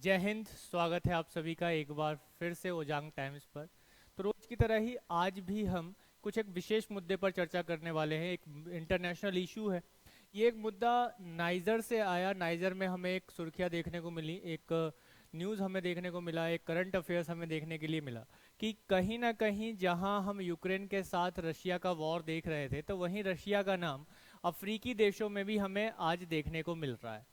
जय हिंद। स्वागत है आप सभी का एक बार फिर से ओजांग टाइम्स पर। तो रोज की तरह ही आज भी हम कुछ एक विशेष मुद्दे पर चर्चा करने वाले हैं। एक इंटरनेशनल इशू है। ये एक मुद्दा नाइजर से आया। नाइजर में हमें एक सुर्खियां देखने को मिली, एक न्यूज़ हमें देखने को मिला, एक करंट अफेयर्स हमें देखने के लिए मिला कि कहीं ना कहीं जहां हम यूक्रेन के साथ रशिया का वॉर देख रहे थे, तो वहीं रशिया का नाम अफ्रीकी देशों में भी हमें आज देखने को मिल रहा है।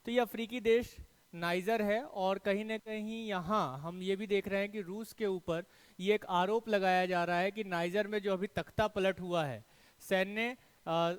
तो ये अफ्रीकी देश नाइजर है, और कहीं ना कहीं यहाँ हम ये भी देख रहे हैं कि रूस के ऊपर ये एक आरोप लगाया जा रहा है कि नाइजर में जो अभी तख्ता पलट हुआ है, सैन्य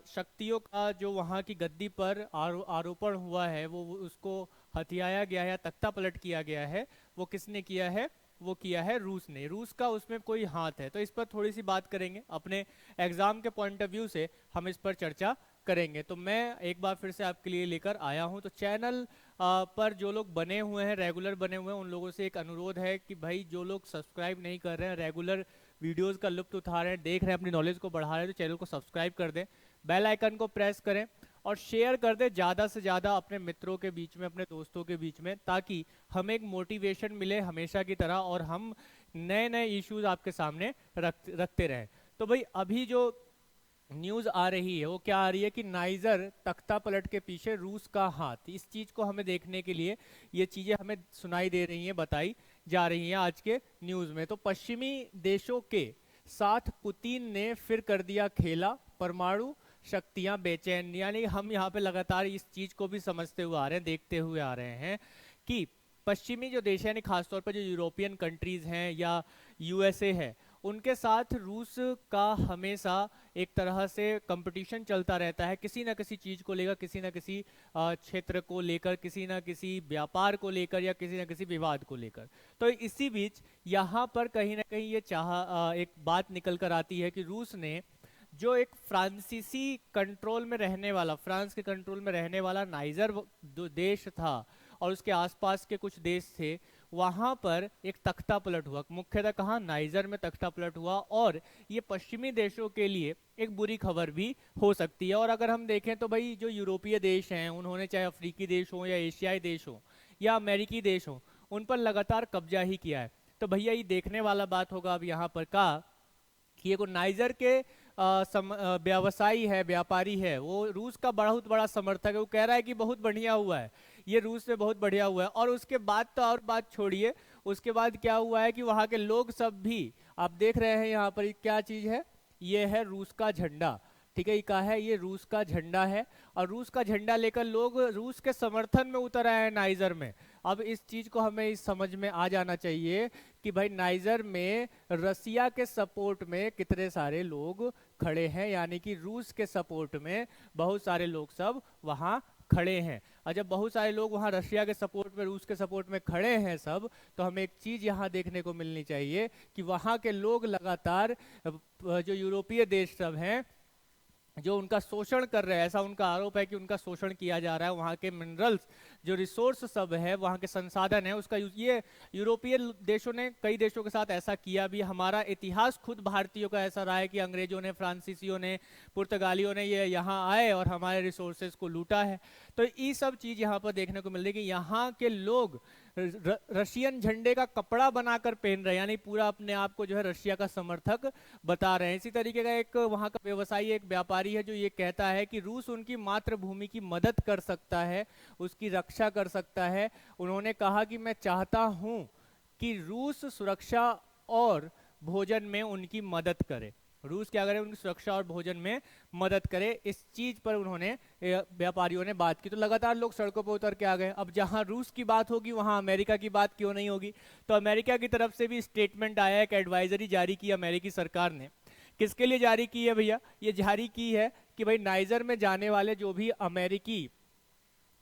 शक्तियों का जो वहाँ की गद्दी पर आरोपण हुआ है, वो उसको हथियाया गया है या तख्ता पलट किया गया है। वो किसने किया है? वो किया है रूस ने। रूस का उसमें कोई हाथ है। तो इस पर थोड़ी सी बात करेंगे, अपने एग्जाम के पॉइंट ऑफ व्यू से हम इस पर चर्चा करेंगे। तो मैं एक बार फिर से आपके लिए लेकर आया हूं। तो चैनल पर जो लोग बने हुए हैं, रेगुलर बने हुए हैं, उन लोगों से एक अनुरोध है कि भाई जो लोग सब्सक्राइब नहीं कर रहे हैं, रेगुलर वीडियोस का लुत्फ उठा रहे हैं, देख रहे हैं, अपनी नॉलेज को बढ़ा रहे हैं, तो चैनल को सब्सक्राइब कर दें, बेल आइकन को प्रेस करें और शेयर कर दें ज़्यादा से ज़्यादा अपने मित्रों के बीच में, अपने दोस्तों के बीच में, ताकि हमें एक मोटिवेशन मिले हमेशा की तरह और हम नए नए इश्यूज आपके सामने रखते रहें। तो भाई अभी जो न्यूज आ रही है वो क्या आ रही है कि नाइजर तख्ता पलट के पीछे रूस का हाथ। इस चीज को हमें देखने के लिए ये चीजें हमें सुनाई दे रही हैं, बताई जा रही हैं आज के न्यूज में। तो पश्चिमी देशों के साथ पुतिन ने फिर कर दिया खेला, परमाणु शक्तियां बेचैन। यानी हम यहाँ पे लगातार इस चीज को भी समझते हुए आ रहे हैं, देखते हुए आ रहे हैं कि पश्चिमी जो देश है, यानी खासतौर पर जो यूरोपियन कंट्रीज हैं या यूएसए है, उनके साथ रूस का हमेशा एक तरह से कंपटीशन चलता रहता है, किसी ना किसी चीज को लेकर, किसी ना किसी क्षेत्र को लेकर, किसी ना किसी व्यापार को लेकर या किसी ना किसी विवाद को लेकर। तो इसी बीच यहाँ पर कहीं ना कहीं ये एक बात निकल कर आती है कि रूस ने जो एक फ्रांसीसी कंट्रोल में रहने वाला, फ्रांस के कंट्रोल में रहने वाला नाइजर देश था और उसके आसपास के कुछ देश थे, वहां पर एक तख्ता पलट हुआ। मुख्यतः कहाँ? नाइजर में तख्ता पलट हुआ। और ये पश्चिमी देशों के लिए एक बुरी खबर भी हो सकती है। और अगर हम देखें तो भाई जो यूरोपीय देश हैं, उन्होंने चाहे अफ्रीकी देश हो या एशियाई देश हो या अमेरिकी देश हो, उन पर लगातार कब्जा ही किया है। तो भैया ये देखने वाला बात होगा अब यहाँ पर का कि ये को नाइजर के व्यवसायी है, व्यापारी है, वो रूस का बहुत बड़ा समर्थक है। वो कह रहा है कि बहुत बढ़िया हुआ है, ये रूस से बहुत बढ़िया हुआ है। और उसके बाद तो और बात छोड़िए, उसके बाद क्या हुआ है कि वहाँ के लोग सब भी, आप देख रहे हैं यहाँ पर क्या चीज़ है, ये है रूस का झंडा। ठीक है, ये क्या है? ये रूस का झंडा है। और रूस का झंडा लेकर लोग रूस के समर्थन में उतर आए हैं नाइजर में। अब इस चीज को हमें इस समझ में आ जाना चाहिए कि भाई नाइजर में रसिया के सपोर्ट में कितने सारे लोग खड़े हैं, यानी कि रूस के सपोर्ट में बहुत सारे लोग सब वहां खड़े हैं। और जब बहुत सारे लोग वहां रशिया के सपोर्ट में, रूस के सपोर्ट में खड़े हैं सब, तो हमें एक चीज यहाँ देखने को मिलनी चाहिए कि वहां के लोग लगातार जो यूरोपीय देश सब हैं, जो उनका शोषण कर रहे हैं, ऐसा उनका आरोप है कि उनका शोषण किया जा रहा है। वहाँ के मिनरल्स, जो रिसोर्स सब है, वहाँ के संसाधन है, उसका ये यूरोपीय देशों ने कई देशों के साथ ऐसा किया भी। हमारा इतिहास खुद भारतीयों का ऐसा रहा है कि अंग्रेजों ने, फ्रांसीसियों ने, पुर्तगालियों ने ये यहाँ आए और हमारे रिसोर्सेज को लूटा है। तो ये सब चीज़ यहाँ पर देखने को मिल रही है कि यहाँ के लोग रशियन झंडे का कपड़ा बनाकर पहन रहे हैं, यानी पूरा अपने आप को जो है रशिया का समर्थक बता रहे हैं। इसी तरीके का एक वहाँ का व्यवसायी, एक व्यापारी है, जो ये कहता है कि रूस उनकी मातृभूमि की मदद कर सकता है, उसकी रक्षा कर सकता है। उन्होंने कहा कि मैं चाहता हूँ कि रूस सुरक्षा और भोजन में उनकी मदद करे। रूस क्या करे? उनकी सुरक्षा और भोजन में मदद करे। इस चीज पर उन्होंने, व्यापारियों ने बात की। तो लगातार लोग सड़कों पर उतर के आ गए। अब जहां रूस की बात होगी वहां अमेरिका की बात क्यों नहीं होगी? तो अमेरिका की तरफ से भी स्टेटमेंट आया है, एक एडवाइजरी जारी की अमेरिकी सरकार ने। किसके लिए जारी की है भैया? ये जारी की है कि भाई नाइजर में जाने वाले जो भी अमेरिकी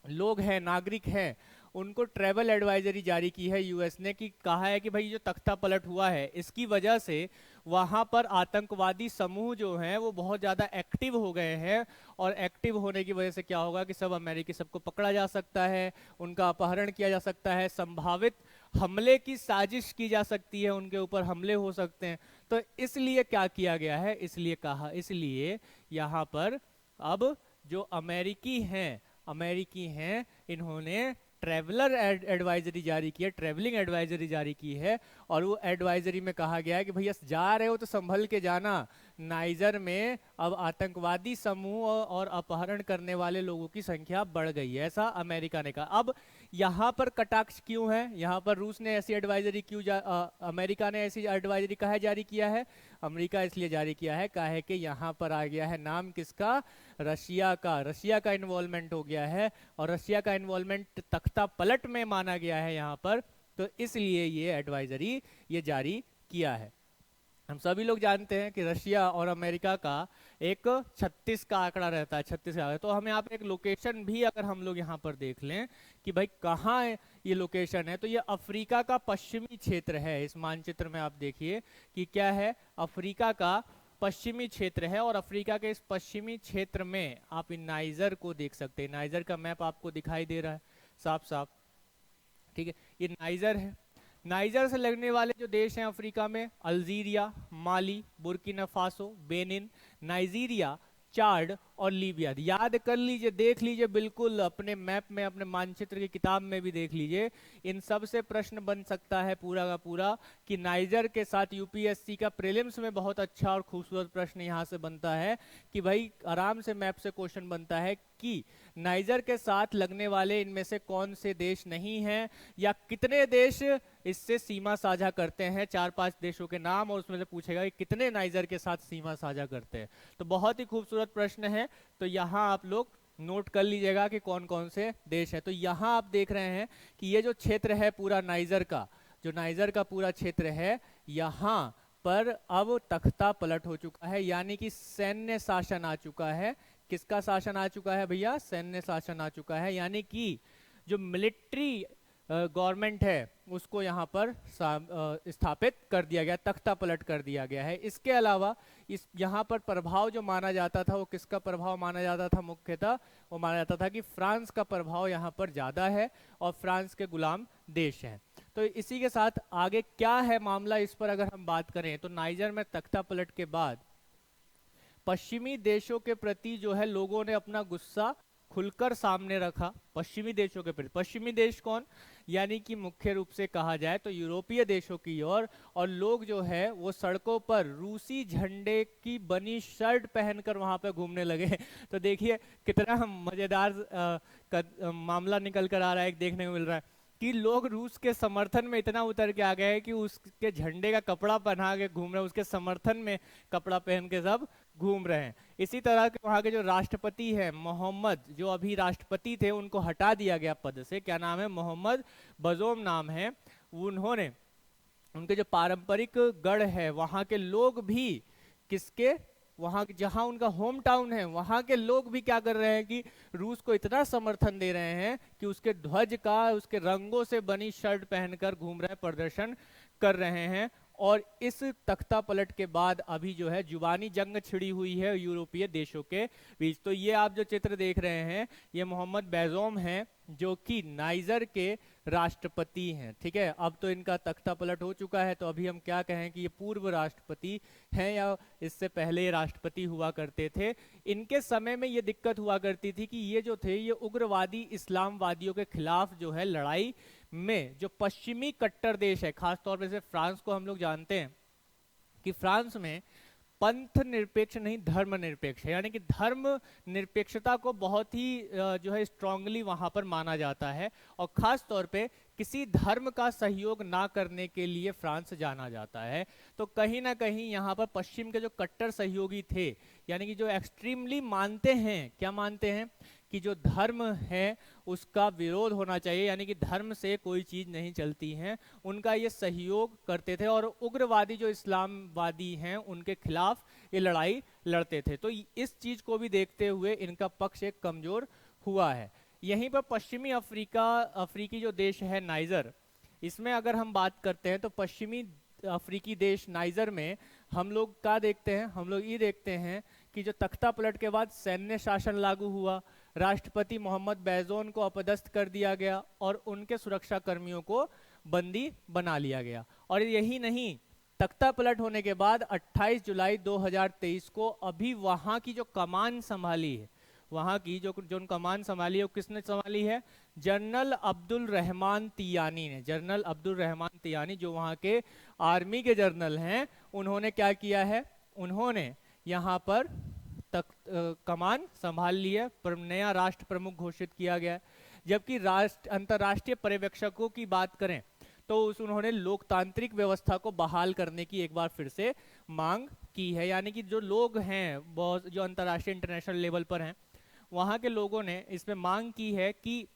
लोग हैं, नागरिक हैं, उनको ट्रैवल एडवाइजरी जारी की है यूएस ने। कि कहा है कि भाई जो तख्ता पलट हुआ है, इसकी वजह से वहां पर आतंकवादी समूह जो हैं वो बहुत ज़्यादा एक्टिव हो गए हैं। और एक्टिव होने की वजह से क्या होगा कि सब अमेरिकी सबको पकड़ा जा सकता है, उनका अपहरण किया जा सकता है, संभावित हमले की साजिश की जा सकती है, उनके ऊपर हमले हो सकते हैं। तो इसलिए क्या किया गया है? इसलिए यहाँ पर अब जो अमेरिकी हैं, इन्होंने ट्रैवलर एडवाइजरी जारी की है, ट्रैवलिंग एडवाइजरी जारी की है। और वो एडवाइजरी में कहा गया है कि भैया जा रहे हो तो संभल के जाना, नाइजर में अब आतंकवादी समूह और अपहरण करने वाले लोगों की संख्या बढ़ गई है, ऐसा अमेरिका ने कहा। अब यहाँ पर कटाक्ष क्यों है, यहाँ पर रूस ने ऐसी एडवाइजरी क्यों अमेरिका ने ऐसी एडवाइजरी काहे जारी किया है? अमेरिका इसलिए जारी किया है काहे कि यहाँ पर आ गया है नाम किसका? रशिया का। रशिया का इन्वॉल्वमेंट हो गया है और रशिया का इन्वॉल्वमेंट तख्ता पलट में माना गया है यहाँ पर, तो इसलिए ये एडवाइजरी ये जारी किया है। हम सभी लोग जानते हैं कि रशिया और अमेरिका का एक 36 का आंकड़ा रहता है, 36 का आंकड़ा। तो हम यहाँ पे एक लोकेशन भी अगर हम लोग यहाँ पर देख लें कि भाई कहाँ ये लोकेशन है, तो ये अफ्रीका का पश्चिमी क्षेत्र है। इस मानचित्र में आप देखिए कि क्या है, अफ्रीका का पश्चिमी क्षेत्र है। और अफ्रीका के इस पश्चिमी क्षेत्र में आप इन नाइजर को देख सकते हैं। नाइजर का मैप आपको दिखाई दे रहा है साफ साफ, ठीक है, ये नाइजर है। नाइजर से लगने वाले जो देश हैं अफ्रीका में, अल्जीरिया, माली, बुर्किना फासो, बेनिन, नाइजीरिया, चाड और लीबिया। याद कर लीजिए, देख लीजिए, बिल्कुल अपने मैप में, अपने मानचित्र की किताब में भी देख लीजिए। इन सब से प्रश्न बन सकता है पूरा का पूरा कि नाइजर के साथ यूपीएससी का प्रीलिम्स में बहुत अच्छा और खूबसूरत प्रश्न यहाँ से बनता है कि भाई आराम से मैप से क्वेश्चन बनता है कि नाइजर के साथ लगने वाले इनमें से कौन से देश नहीं हैं, या कितने देश इससे सीमा साझा करते हैं, 4-5 देशों के नाम, और उसमें से पूछेगा कि कितने नाइजर के साथ सीमा साझा करते हैं। तो बहुत ही खूबसूरत प्रश्न है, तो यहाँ आप लोग नोट कर लीजिएगा कि कौन कौन से देश है। तो यहाँ आप देख रहे हैं कि ये जो क्षेत्र है पूरा नाइजर का, जो नाइजर का पूरा क्षेत्र है, यहाँ पर अब तख्ता पलट हो चुका है, यानी कि सैन्य शासन आ चुका है। किसका शासन आ चुका है भैया? सैन्य शासन आ चुका है, यानी कि जो मिलिट्री गवर्नमेंट है उसको यहाँ पर स्थापित कर दिया गया, तख्ता पलट कर दिया गया है। इसके अलावा इस यहाँ पर प्रभाव जो माना जाता था वो किसका प्रभाव माना जाता था? मुख्यतः वो माना जाता था कि फ्रांस का प्रभाव यहाँ पर ज़्यादा है और फ्रांस के गुलाम देश हैं। तो इसी के साथ आगे क्या है मामला, इस पर अगर हम बात करें तो नाइजर में तख्ता पलट के बाद पश्चिमी देशों के प्रति जो है लोगों ने अपना गुस्सा खुलकर सामने रखा। पश्चिमी देशों के प्रति, पश्चिमी देश कौन? यानी कि मुख्य रूप से कहा जाए तो यूरोपीय देशों की ओर, और लोग जो है वो सड़कों पर रूसी झंडे की बनी शर्ट पहनकर वहां पे घूमने लगे। तो देखिए कितना मजेदार मामला निकल कर आ रहा है, देखने को मिल रहा है कि लोग रूस के समर्थन में इतना उतर के आ गए कि उसके झंडे का कपड़ा पहना के घूम रहे हैं, उसके समर्थन में कपड़ा पहन के सब घूम रहे हैं। इसी तरह के वहाँ के जो राष्ट्रपति हैं मोहम्मद, जो अभी राष्ट्रपति थे उनको हटा दिया गया पद से, क्या नाम है? मोहम्मद बजोम नाम है। उन्होंने उनके जो पारंपरिक गढ़ है वहाँ के लोग भी किसके, वहाँ जहाँ उनका होम टाउन है वहाँ के लोग भी क्या कर रहे हैं कि रूस को इतना समर्थन दे रहे हैं कि उसके ध्वज का, उसके रंगों से बनी शर्ट पहनकर घूम रहे हैं, प्रदर्शन कर रहे हैं। और इस तख्ता पलट के बाद अभी जो है जुबानी जंग छिड़ी हुई है यूरोपीय देशों के बीच। तो ये आप जो चित्र देख रहे हैं ये मोहम्मद बैजोम हैं जो कि नाइजर के राष्ट्रपति हैं, ठीक है। अब तो इनका तख्ता पलट हो चुका है, तो अभी हम क्या कहें कि ये पूर्व राष्ट्रपति हैं या इससे पहले राष्ट्रपति हुआ करते थे। इनके समय में ये दिक्कत हुआ करती थी कि ये जो थे ये उग्रवादी इस्लामवादियों के खिलाफ जो है लड़ाई में, जो पश्चिमी कट्टर देश है, खासतौर पर जैसे फ्रांस को हम लोग जानते हैं कि फ्रांस में पंथ निरपेक्ष नहीं धर्म निरपेक्ष है, यानी कि धर्म निरपेक्षता को बहुत ही जो है स्ट्रांगली वहां पर माना जाता है, और खास तौर पे किसी धर्म का सहयोग ना करने के लिए फ्रांस जाना जाता है। तो कहीं ना कहीं यहाँ पर पश्चिम के जो कट्टर सहयोगी थे, यानी कि जो एक्सट्रीमली मानते हैं, क्या मानते हैं कि जो धर्म है उसका विरोध होना चाहिए, यानी कि धर्म से कोई चीज नहीं चलती है, उनका ये सहयोग करते थे और उग्रवादी जो इस्लामवादी हैं उनके खिलाफ ये लड़ाई लड़ते थे। तो इस चीज को भी देखते हुए इनका पक्ष एक कमजोर हुआ है। यहीं पर पश्चिमी अफ्रीकी जो देश है नाइजर, इसमें अगर हम बात करते हैं तो पश्चिमी अफ्रीकी देश नाइजर में हम लोग क्या देखते हैं, हम लोग ये देखते हैं कि जो तख्ता पलट के बाद सैन्य शासन लागू हुआ, राष्ट्रपति मोहम्मद बैजोन को अपदस्थ कर दिया गया और उनके सुरक्षा कर्मियों को बंदी बना लिया गया। और यही नहीं, तख्ता पलट होने के बाद 28 जुलाई 2023 को अभी वहां की जो कमान संभाली है, वहां की जो कमान संभाली है वो किसने संभाली है? जनरल अब्दुल रहमान तियानी ने, जनरल अब्दुल रहमान तियानी जो वहाँ के आर्मी के जनरल हैं, उन्होंने क्या किया है, उन्होंने यहाँ पर कमान संभाल ली है, नया राष्ट्र प्रमुख घोषित किया गया है। जबकि अंतर्राष्ट्रीय पर्यवेक्षकों की बात करें तो उन्होंने लोकतांत्रिक व्यवस्था को बहाल करने की एक बार फिर से मांग की है। यानी कि जो लोग हैं बहुत, जो अंतर्राष्ट्रीय इंटरनेशनल लेवल पर हैं, वहाँ के लोगों ने इसमें मांग की है कि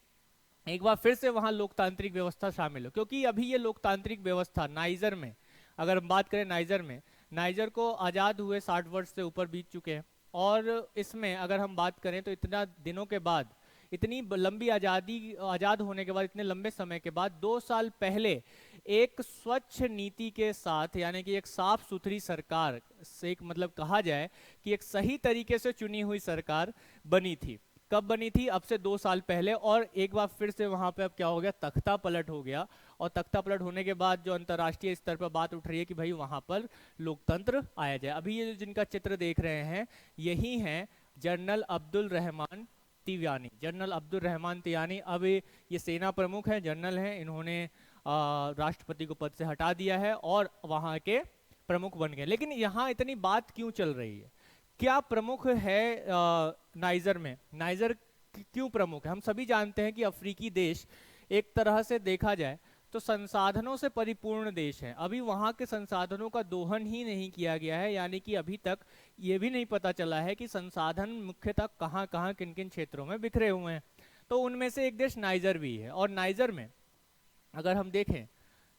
एक बार फिर से वहाँ लोकतांत्रिक व्यवस्था शामिल हो। क्योंकि अभी ये लोकतांत्रिक व्यवस्था नाइजर में, अगर हम बात करें नाइजर में, नाइजर को आज़ाद हुए 60 वर्ष से ऊपर बीत चुके हैं, और इसमें अगर हम बात करें तो इतना दिनों के बाद, इतनी लंबी आज़ाद होने के बाद, इतने लंबे समय के बाद 2 साल पहले एक स्वच्छ नीति के साथ, यानी कि एक साफ सुथरी सरकार से, एक मतलब कहा जाए कि एक सही तरीके से चुनी हुई सरकार बनी थी। कब बनी थी? अब से 2 साल पहले। और एक बार फिर से वहां पे अब क्या हो गया, तख्ता पलट हो गया। और तख्ता पलट होने के बाद जो अंतर्राष्ट्रीय स्तर पर बात उठ रही है कि भाई वहां पर लोकतंत्र आया जाए। अभी ये जिनका चित्र देख रहे हैं, यही हैं जनरल अब्दुल रहमान तिवानी। जनरल अब्दुल रहमान तिवानी अब ये सेना प्रमुख हैं, जनरल हैं। इन्होंने राष्ट्रपति को पद से हटा दिया है और वहां के प्रमुख बन गए। लेकिन यहाँ इतनी बात क्यों चल रही है? क्या प्रमुख है नाइजर में? नाइजर क्यों प्रमुख है? हम सभी जानते हैं कि अफ्रीकी देश एक तरह से देखा जाए तो संसाधनों से परिपूर्ण देश है। अभी वहाँ के संसाधनों का दोहन ही नहीं किया गया है, यानी कि अभी तक ये भी नहीं पता चला है कि संसाधन मुख्यतः कहाँ कहाँ किन किन क्षेत्रों में बिखरे हुए हैं। तो उनमें से एक देश नाइजर भी है। और नाइजर में अगर हम देखें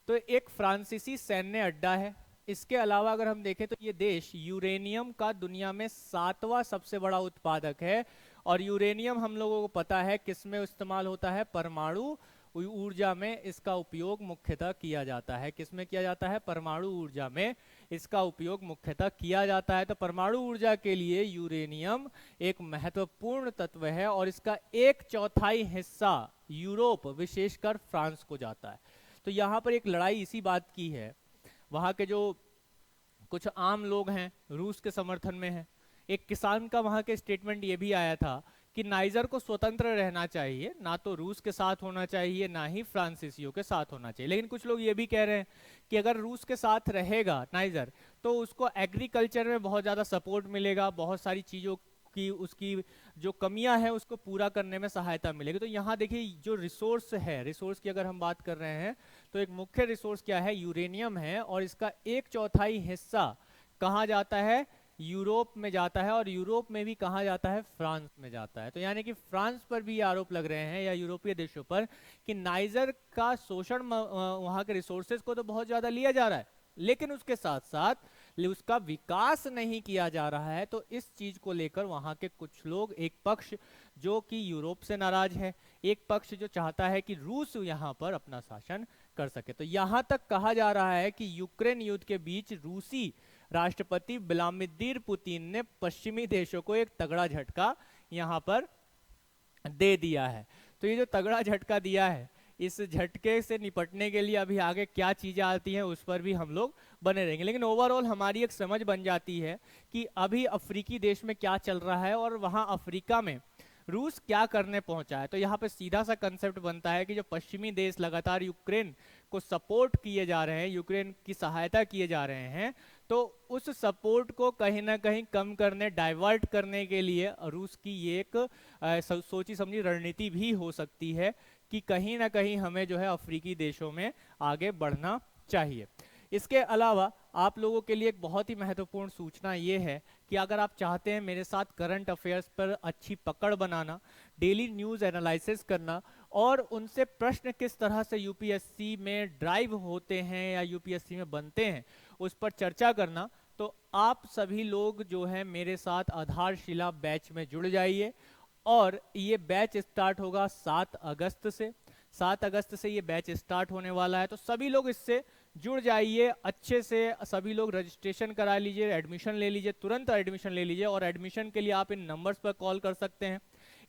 तो एक फ्रांसीसी सैन्य अड्डा है। इसके अलावा अगर हम देखें तो ये देश यूरेनियम का दुनिया में 7वां सबसे बड़ा उत्पादक है। और यूरेनियम हम लोगों को पता है किस में इस्तेमाल होता है, परमाणु ऊर्जा में इसका उपयोग मुख्यतः किया जाता है। किस में किया जाता है? परमाणु ऊर्जा में इसका उपयोग मुख्यतः किया जाता है। तो परमाणु ऊर्जा के लिए यूरेनियम एक महत्वपूर्ण तत्व है और इसका 1/4 हिस्सा यूरोप, विशेषकर फ्रांस को जाता है। तो यहाँ पर एक लड़ाई इसी बात की है। वहाँ के जो कुछ आम लोग हैं रूस के समर्थन में हैं। एक किसान का वहाँ के स्टेटमेंट ये भी आया था कि नाइजर को स्वतंत्र रहना चाहिए, ना तो रूस के साथ होना चाहिए, ना ही फ्रांसीसियों के साथ होना चाहिए। लेकिन कुछ लोग ये भी कह रहे हैं कि अगर रूस के साथ रहेगा नाइजर तो उसको एग्रीकल्चर में बहुत ज़्यादा सपोर्ट मिलेगा, बहुत सारी चीज़ों की उसकी जो कमियां हैं उसको पूरा करने में सहायता मिलेगी। तो यहाँ देखिए जो रिसोर्स है, रिसोर्स की अगर हम बात कर रहे हैं तो एक मुख्य रिसोर्स क्या है? यूरेनियम है। और इसका 1/4 हिस्सा कहाँ जाता है? यूरोप में जाता है। और यूरोप में भी कहाँ जाता है? फ्रांस में जाता है। तो यानी कि फ्रांस पर भी आरोप लग रहे हैं या यूरोपीय देशों पर कि नाइजर का शोषण वहाँ के रिसोर्सेज को तो बहुत ज़्यादा लिया जा रहा है, लेकिन उसके साथ साथ उसका विकास नहीं किया जा रहा है। तो इस चीज को लेकर वहां के कुछ लोग, एक पक्ष जो कि यूरोप से नाराज है, एक पक्ष जो चाहता है कि रूस यहाँ पर अपना शासन कर सके। तो यहाँ तक कहा जा रहा है कि यूक्रेन युद्ध के बीच रूसी राष्ट्रपति व्लादिमीर पुतिन ने पश्चिमी देशों को एक तगड़ा झटका यहाँ पर दे दिया है। तो ये जो तगड़ा झटका दिया है, इस झटके से निपटने के लिए अभी आगे क्या चीजें आती हैं उस पर भी हम लोग बने रहेंगे। लेकिन ओवरऑल हमारी एक समझ बन जाती है कि अभी अफ्रीकी देश में क्या चल रहा है और वहाँ अफ्रीका में रूस क्या करने पहुंचा है। तो यहाँ पे सीधा सा कंसेप्ट बनता है कि जो पश्चिमी देश लगातार यूक्रेन को सपोर्ट किए जा रहे हैं, यूक्रेन की सहायता किए जा रहे हैं, तो उस सपोर्ट को कहीं ना कहीं कम करने, डाइवर्ट करने के लिए रूस की ये एक सोची समझी रणनीति भी हो सकती है कि कहीं ना कहीं हमें जो है अफ्रीकी देशों में आगे बढ़ना चाहिए। इसके अलावा आप लोगों के लिए एक बहुत ही महत्वपूर्ण सूचना ये है कि अगर आप चाहते हैं मेरे साथ करंट अफेयर्स पर अच्छी पकड़ बनाना, डेली न्यूज़ एनालिसिस करना और उनसे प्रश्न किस तरह से यूपीएससी में ड्राइव होते हैं या यूपीएससी में बनते हैं उस पर चर्चा करना, तो आप सभी लोग जो है मेरे साथ आधारशिला बैच में जुड़ जाइए। और ये बैच स्टार्ट होगा 7 अगस्त से। 7 अगस्त से ये बैच स्टार्ट होने वाला है। तो सभी लोग इससे जुड़ जाइए अच्छे से। सभी लोग रजिस्ट्रेशन करा लीजिए, एडमिशन ले लीजिए, तुरंत एडमिशन ले लीजिए। और एडमिशन के लिए आप इन नंबर्स पर कॉल कर सकते हैं।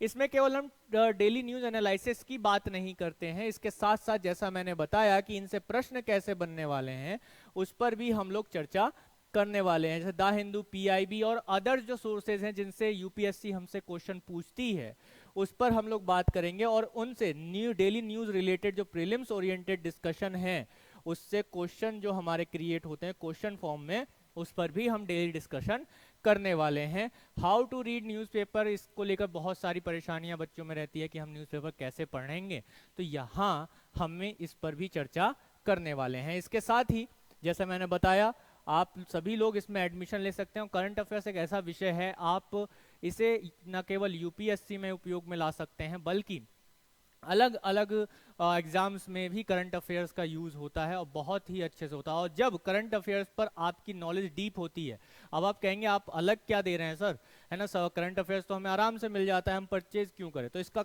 इसमें केवल हम डेली न्यूज एनालिसिस की बात नहीं करते हैं, इसके साथ साथ जैसा मैंने बताया कि इनसे प्रश्न कैसे बनने वाले हैं उस पर भी हम लोग चर्चा करने वाले हैं। जैसे द हिंदू, पीआईबी और अदर्स जो सोर्सेज हैं जिनसे यूपीएससी हमसे क्वेश्चन पूछती है उस पर हम लोग बात करेंगे, और उनसे डेली न्यूज़ रिलेटेड जो प्रीलिम्स ओरिएंटेड डिस्कशन है, उससे क्वेश्चन जो हमारे क्रिएट होते हैं क्वेश्चन फॉर्म में, उस पर भी हम डेली डिस्कशन करने वाले हैं। हाउ टू रीड न्यूज़पेपर, इसको लेकर बहुत सारी परेशानियां बच्चों में रहती है कि हम न्यूज़पेपर कैसे पढ़ेंगे, तो यहाँ हमें इस पर भी चर्चा करने वाले हैं। इसके साथ ही जैसा मैंने बताया, आप सभी लोग इसमें एडमिशन ले सकते हैं। करंट अफेयर्स एक ऐसा विषय है, आप इसे न केवल यूपीएससी में उपयोग में ला सकते हैं, बल्कि अलग अलग एग्जाम्स में भी करंट अफेयर्स का यूज होता है, और बहुत ही अच्छे से होता है। और जब करंट अफेयर्स पर आपकी नॉलेज डीप होती है, अब आप कहेंगे आप अलग क्या दे रहे हैं सर, है ना सर, करंट अफेयर्स तो हमें आराम से मिल जाता है, हम परचेज क्यों करें? तो इसका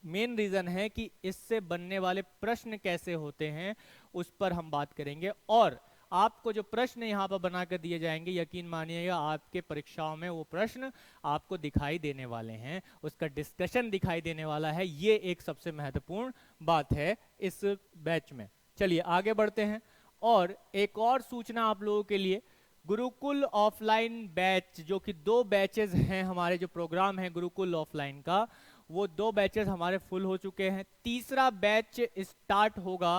मेन रीजन है कि इससे बनने वाले प्रश्न कैसे होते हैं, उस पर हम बात करेंगे। और आपको जो प्रश्न यहाँ पर बना कर दिए जाएंगे, यकीन मानिएगा आपके परीक्षाओं में वो प्रश्न आपको दिखाई देने वाले हैं, उसका डिस्कशन दिखाई देने वाला है। ये एक सबसे महत्वपूर्ण बात है इस बैच में। चलिए आगे बढ़ते हैं। और एक और सूचना आप लोगों के लिए, गुरुकुल ऑफलाइन बैच, जो कि 2 बैचेस हैं हमारे, जो प्रोग्राम है गुरुकुल ऑफलाइन का, वो 2 बैचेस हमारे फुल हो चुके हैं। तीसरा बैच स्टार्ट होगा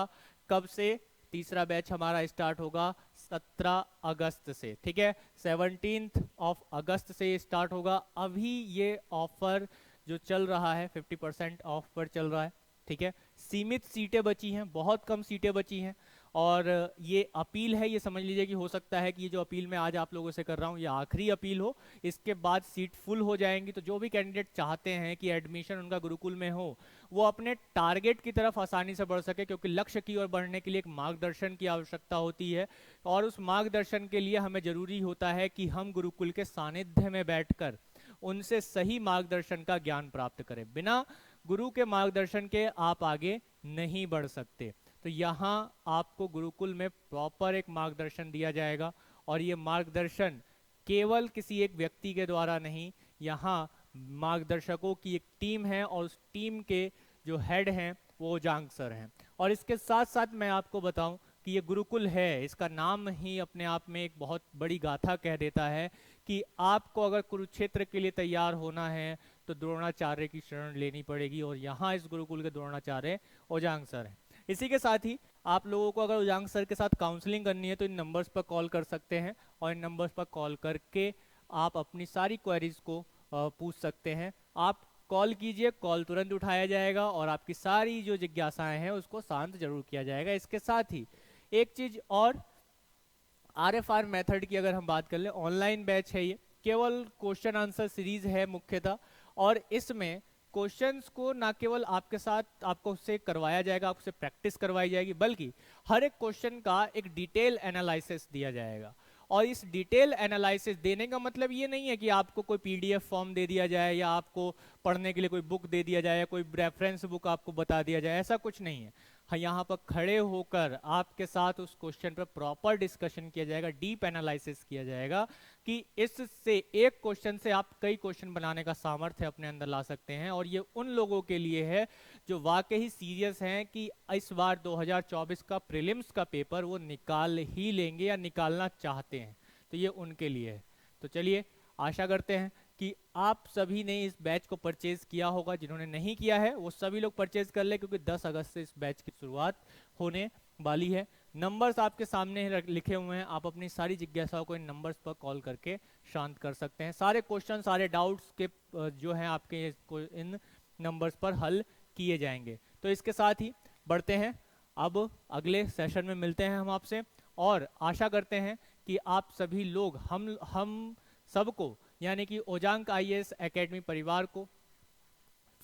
कब से? तीसरा बैच हमारा स्टार्ट होगा 17 अगस्त से, ठीक है, 17 अगस्त से स्टार्ट होगा। अभी ये ऑफर जो चल रहा है 50% ऑफ पर चल रहा है, ठीक है। सीमित सीटें बची हैं, बहुत कम सीटें बची हैं, और ये अपील है, ये समझ लीजिए कि हो सकता है कि ये जो अपील मैं आज आप लोगों से कर रहा हूँ ये आखिरी अपील हो, इसके बाद सीट फुल हो जाएंगी। तो जो भी कैंडिडेट चाहते हैं कि एडमिशन उनका गुरुकुल में हो, वो अपने टारगेट की तरफ आसानी से बढ़ सके, क्योंकि लक्ष्य की ओर बढ़ने के लिए एक मार्गदर्शन की आवश्यकता होती है, और उस मार्गदर्शन के लिए हमें जरूरी होता है कि हम गुरुकुल के सानिध्य में बैठकर उनसे सही मार्गदर्शन का ज्ञान प्राप्त करें। बिना गुरु के मार्गदर्शन के आप आगे नहीं बढ़ सकते। तो यहाँ आपको गुरुकुल में प्रॉपर एक मार्गदर्शन दिया जाएगा, और ये मार्गदर्शन केवल किसी एक व्यक्ति के द्वारा नहीं, यहाँ मार्गदर्शकों की एक टीम है, और उस टीम के जो हेड हैं वो ओजांग सर हैं। और इसके साथ साथ मैं आपको बताऊं कि ये गुरुकुल है, इसका नाम ही अपने आप में एक बहुत बड़ी गाथा कह देता है कि आपको अगर कुरुक्षेत्र के लिए तैयार होना है तो द्रोणाचार्य की शरण लेनी पड़ेगी, और यहाँ इस गुरुकुल के द्रोणाचार्य ओजांग सर हैं। इसी के साथ ही आप लोगों को अगर ओजांग सर के साथ काउंसलिंग करनी है तो इन नंबर्स पर कॉल कर सकते हैं, और इन नंबर्स पर कॉल करके आप अपनी सारी क्वेरीज को पूछ सकते हैं। आप कॉल कीजिए, कॉल तुरंत उठाया जाएगा, और आपकी सारी जो जिज्ञासाएं हैं उसको शांत जरूर किया जाएगा। इसके साथ ही एक चीज और, RFR मेथड की अगर हम बात कर ले, ऑनलाइन बैच है ये, केवल क्वेश्चन आंसर सीरीज है मुख्यतः, और इसमें क्वेश्चंस को ना केवल आपके साथ आपको उससे करवाया जाएगा, आपसे प्रैक्टिस करवाई जाएगी, बल्कि हर एक क्वेश्चन का एक डिटेल एनालिसिस दिया जाएगा। और इस डिटेल एनालिसिस देने का मतलब ये नहीं है कि आपको कोई PDF फॉर्म दे दिया जाए, या आपको पढ़ने के लिए कोई बुक दे दिया जाए, या कोई रेफरेंस बुक आपको बता दिया जाए, ऐसा कुछ नहीं है। हाँ, यहाँ पर खड़े होकर आपके साथ उस क्वेश्चन पर प्रॉपर डिस्कशन किया जाएगा, डीप एनालिसिस किया जाएगा कि इससे एक क्वेश्चन से आप कई क्वेश्चन बनाने का सामर्थ्य अपने अंदर ला सकते हैं। और ये उन लोगों के लिए है जो वाकई सीरियस हैं कि इस बार 2024 का प्रीलिम्स का पेपर वो निकाल ही लेंगे या निकालना चाहते हैं, तो ये उनके लिए है। तो चलिए, आशा करते हैं कि आप सभी ने इस बैच को परचेज किया होगा। जिन्होंने नहीं किया है वो सभी लोग परचेज कर ले, क्योंकि 10 अगस्त से इस बैच की शुरुआत होने वाली है। नंबर्स आपके सामने लिखे हुए हैं, आप अपनी सारी जिज्ञासाओं को इन नंबर्स पर कॉल करके शांत कर सकते हैं। सारे क्वेश्चन, सारे डाउट्स के जो हैं आपके इन नंबर्स पर हल किए जाएंगे। तो इसके साथ ही बढ़ते हैं, अब अगले सेशन में मिलते हैं हम आपसे, और आशा करते हैं कि आप सभी लोग हम सबको, यानी कि ओजांक IAS एकेडमी परिवार को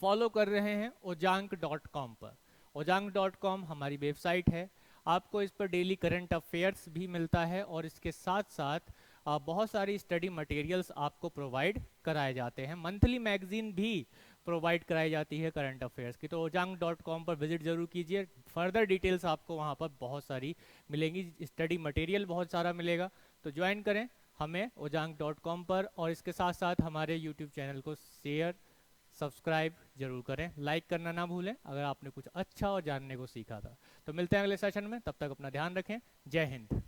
फॉलो कर रहे हैं ojank.com पर। ojank.com हमारी वेबसाइट है, आपको इस पर डेली करंट अफेयर्स भी मिलता है, और इसके साथ साथ बहुत सारी स्टडी मटेरियल्स आपको प्रोवाइड कराए जाते हैं। मंथली मैगजीन भी प्रोवाइड कराई जाती है करंट अफेयर्स की। तो ojank.com पर विजिट जरूर कीजिए, फर्दर डिटेल्स आपको वहाँ पर बहुत सारी मिलेंगी, स्टडी मटेरियल बहुत सारा मिलेगा। तो ज्वाइन करें हमें ojank.com पर, और इसके साथ साथ हमारे YouTube चैनल को शेयर सब्सक्राइब जरूर करें, लाइक करना ना भूलें अगर आपने कुछ अच्छा और जानने को सीखा था। तो मिलते हैं अगले सेशन में, तब तक अपना ध्यान रखें। जय हिंद।